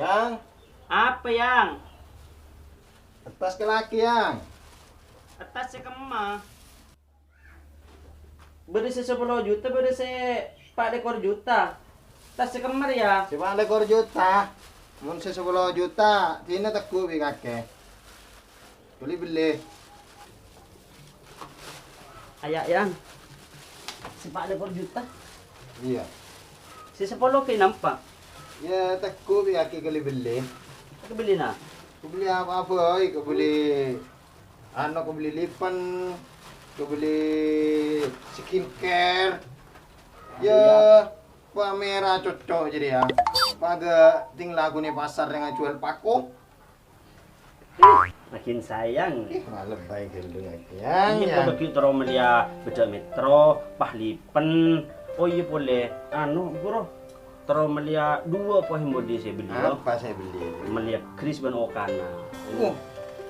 Yang, Apa yang? atas ke laki yang. Atas si kemah. Beri si 10 juta, beri si 4 juta. Atas si kemar ya. Cuma lekor juta. Mun 10 juta, tina teku bi kakek. Beli. Ayak yang. Si 4 juta. Iya. Si 10 kayo nampak. Ya teku bi kakek beli. Aku beli na. Kau beli apa-apa, oi. Kau beli kau beli lipan, kau beli skincare. Ya, kamera cocok jadi ya. Paga tinggal aku nih pasar yang jual paku. Makin sayang. Malam baik dulu ya. Ini kalau kita melia beda metro, pahlipen. Oh iya boleh. Bro. Terus melia 2 poin modi saya beli. Apa saya beli? Melia Chris ban Okana.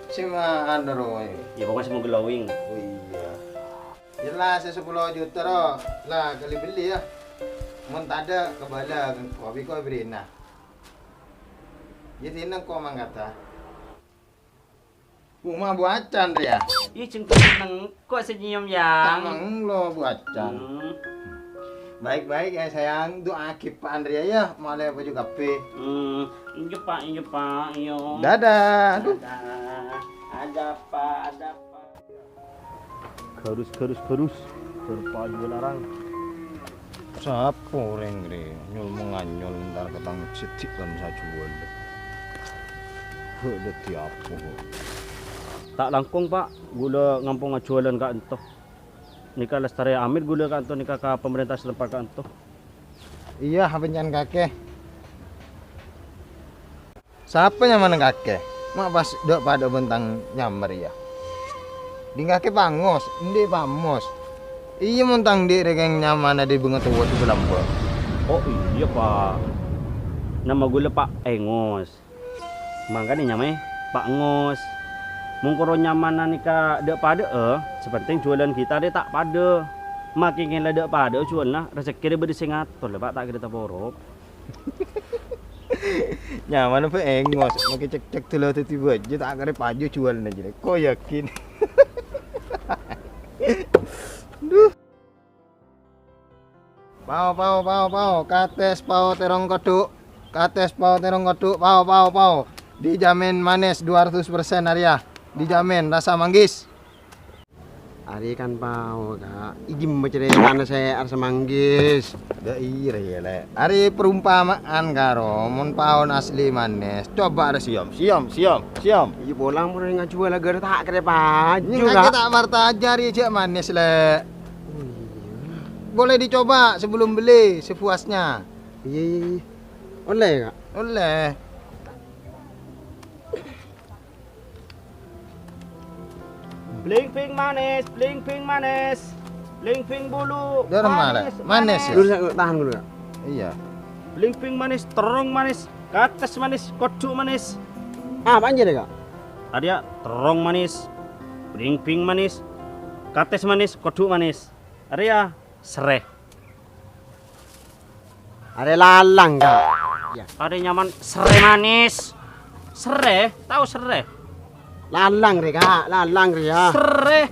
Sima andro. Ya pokoknya semua glowing. Oh iya. Jelas 10 juta roh. Lah kali beli ya. Mun tak ada kebala kopi kau beri nah. Jadi nang kau mangkata. Rumah buacan dia. Ih cengkok seneng kok senyum yang. Tamang lo buacan. Baik-baik ya sayang, doa Pak Andrea ya, mulai baju kafe. Iya pak, iya. Dadah. Aduh. Ada pak. Kerus. Terpaju larang. Siapa orang ini? Nyul menganyol ntar ketang sedik kan saya jual. Udah tiapu. Tak langkung pak, gula ngampung jualan kak entoh. Nikah Lestari Amir gula kak entoh, nikah ke pemerintah setempat kak entoh. Iya, penyan kakek. Siapa nyaman kakek? Mak pas dok pada bentang nyamber ya. Di kakek pangos, ndi pamos. Iya mentang di regeng nyaman di bunga tua itu lamba. Oh iya pak. Nama gula Pak Engos. Makanya namanya Pak Ngos. Mungkoro nyamanan nikah dek pada sepenting jualan kita dia tak pada. Makin kena dek pada jual lah rezeki dia berdisengator lah pak tak kita borok. Nyaman apa engos, makin cek dulu tiba aja tak kira paju jual aja. Kau yakin? Duh. Pau. Kates pau terong koduk. Pau. Dijamin manis 200% Arya. Dijamin rasa manggis. Ari kan pau kak, izin bercerita saya rasa manggis. Da ira ya le. Ari perumpamaan karo mun paon asli manis. Coba ada siom. Iya pulang mulai ngajual lagi tak kira baju Ini kak. kakek tak marta ajari cek manis le. Boleh dicoba sebelum beli sepuasnya. Iya. Oleh kak. Oleh. Bling manis. Bling bulu. Dorong manis ya. Dulu saya tahan dulu kak. Iya. Bling manis, terong manis, kates manis, koduk manis. Apa aja deh kak? Tadi ya terong manis, bling manis, kates manis, koduk manis. Ada ya sereh. Ada lalang kak. Ya. Ada nyaman sereh manis. Sereh, tahu sereh? Lalang deh kak, lalang deh ya. Sereh.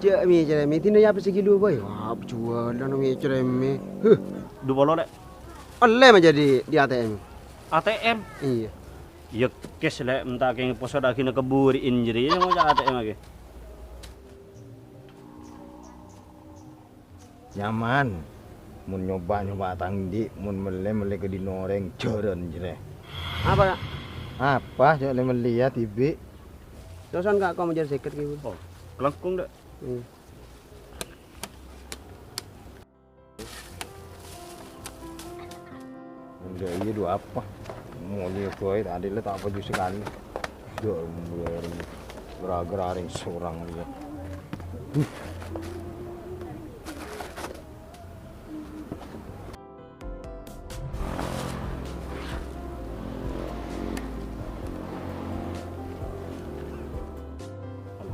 Jeremy, tina ya apa segilu boy? Wah, jual dan mi Jeremy. Dua bolo dek. Oleh mah jadi di ATM. ATM. Iya. Ya kes lek entah keng poso dah kena keburiin jadi mau jadi ATM lagi. Nyaman. Mun nyoba tangdi, mun mele ke dinoreng joron jere. Apa kak? Apa cok le meli ya tibi. Dosan kak kau mau jadi seket gitu. Oh, kelengkung dek. Udah iya dua apa? Mau lihat kau itu adil tak apa justru sekali. Dua gerak-gerak seorang dia.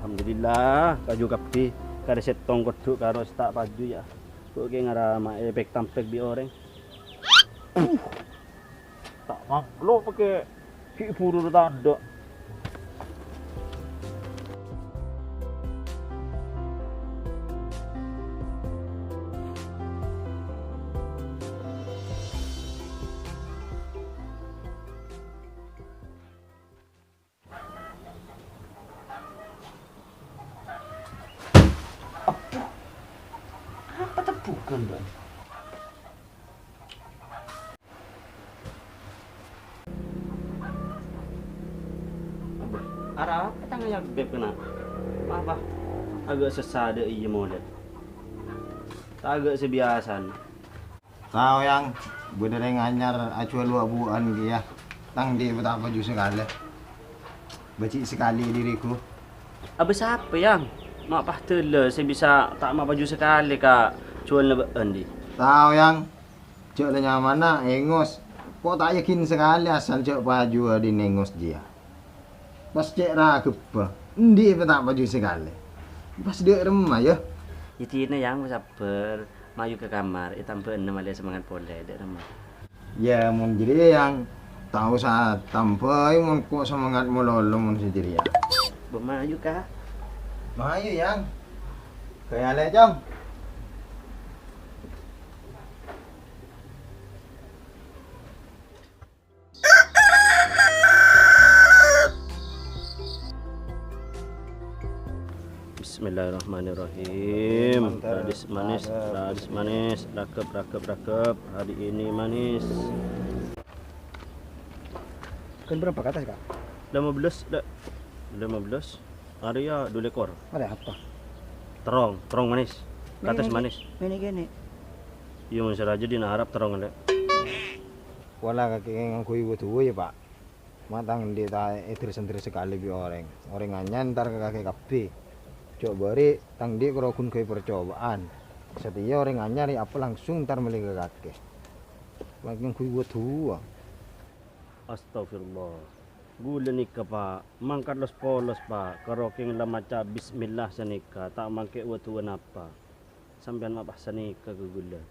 Alhamdulillah kaju kapi kada setong koduk karo tak paju ya. Kok ge ngara ma efek tampek bi orang. Tak lo pakai Ki buru tak ada. Apa tepukan, Bang? Arah apa tangannya beb kena? Apa? Agak sesat deh iya model. Agak sebiasan. Tahu yang bener yang anyar acuan lu abuan gitu ya. Tang di betapa jus sekali. Becik sekali diriku. Abis apa yang? Mak pah tele saya bisa tak mak baju sekali kak. Cuan lebean di. Tahu yang cok le nyamana engos. Kok tak yakin sekali asal cok baju di nengos dia. Pas cek ragup, ndi tak baju sekali. Pas dia remah ya. Itina yang sabar. Maju ke kamar, itam benem alia semangat boleh dek rumah. Ya mun jadi yang tahu saat tampai mun kok semangat mololo mun sendiri ya. Bermaju kak? Maju yang. Kayak le jam. Bismillahirrahmanirrahim. Radis manis, rakep. Hari ini manis. Kan berapa ke atas, Kak? 15 dah. 15. Hari ya 2 ekor. Ada apa? Terong manis. Ke atas manis. Ini gini. Iya mun seraja dina harap terong ada. Wala kaki yang kui butuh ya pak. Matang dia tak sendiri sekali bi orang. Orang anyan ntar ke kaki kapi. Coba beri tang dia kerokun kui percobaan. Setia orang anyar apa langsung ntar meli ke kaki. Lagi kui butuh. Astagfirullah. Gula nikah pak. Mangkat los polos pak. Keroking lah maca bismillah sanika. Tak mangke watuan apa. Sampean mapah sanika ke gula.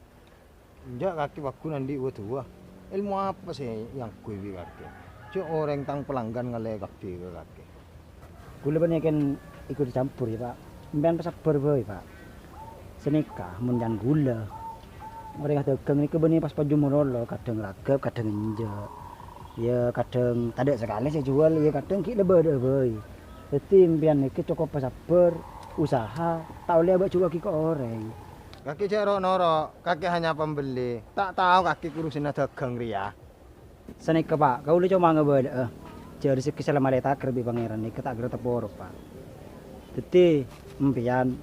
Enggak kaki waktu nanti butuh. Ilmu apa sih yang kui bi kaki? Cuk orang tang pelanggan ngale kapi ke kaki. Gula banyak kan ikut dicampur ya pak. Mbian pas sabar bae pak. Senika mun jan gula. Mereka dagang niku benih pas paju merolo, kadang lagap, kadang injek. Ya kadang tak ada sekali saya jual, ya kadang ki lebih ada bae. Dadi mbian niki cukup pas sabar, usaha, tak boleh abak jual ki ke orang. Kaki cek noro, kaki hanya pembeli. Tak tahu kaki kurusin dagang ria. Senika pak, kau udah coba ngebeda. Jadi rezeki selama leta kerbi pangeran niki tak gerta poro pak. Dadi mbian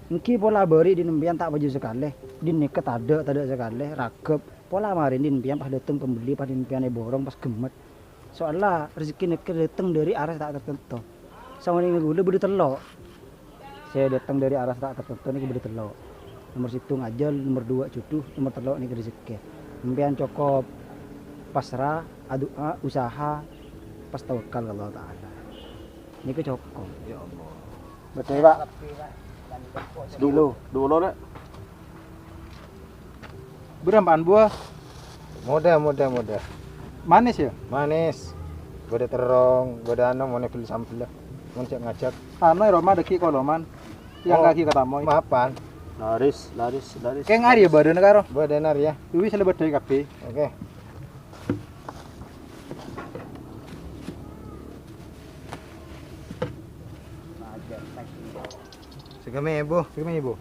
niki pola beri di mbian tak baju sekali. Di niki tak ada sekali, ragep. Pola marin din pian pas dateng pembeli pas din pian borong pas gemet. Soalnya rezeki nek dateng dari arah tak tertentu. Sama ning gula beli telok. Saya datang dari arah tak tertentu nih beli telok. Nomor situng ajal, nomor 2 cuduh, nomor telok nih rezeki. Pian cukup pasrah, doa, usaha, pas tawakal Allah taala. Niki cukup. Ya Allah. Betul Pak. Dulu dah. Berapaan buah? Mudah. Manis ya? Manis. Gede terong, gede anu mau nebel sampel. Mau cek ngajak. Anu Roma deki koloman. Yang Oh, kaki kata moy. Maafan. Laris. Keng ari ya badan karo. Benar ya. Wis lebet dari kabeh. Oke. Segame ibu. Kami ibu.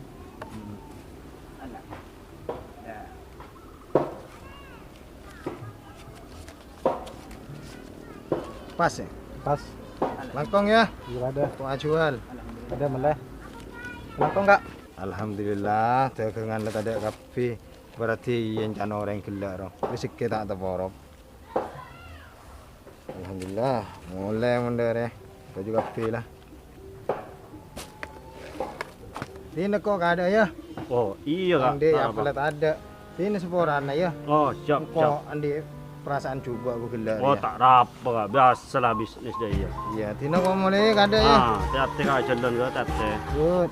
Pas ya. Pas. Langkong ya. Iya ada. Kok jual. Ada meleh. Langkong enggak? Alhamdulillah dagangan le ada kafe. Berarti yang can orang gila roh. Rezeki tak terporop. Alhamdulillah mulai mundur ya. Baju kafe lah. Ini kok gak ada ya? Oh iya kak. Andi apa lihat ada. Ini seporan ya. Oh siap. Kok Andi perasaan coba aku gila Oh ya. tak apa kak. Biasalah bisnis dia. Iya, Tina kok mulai gak ada ya. Hati-hati kak jalan kak tete. Good.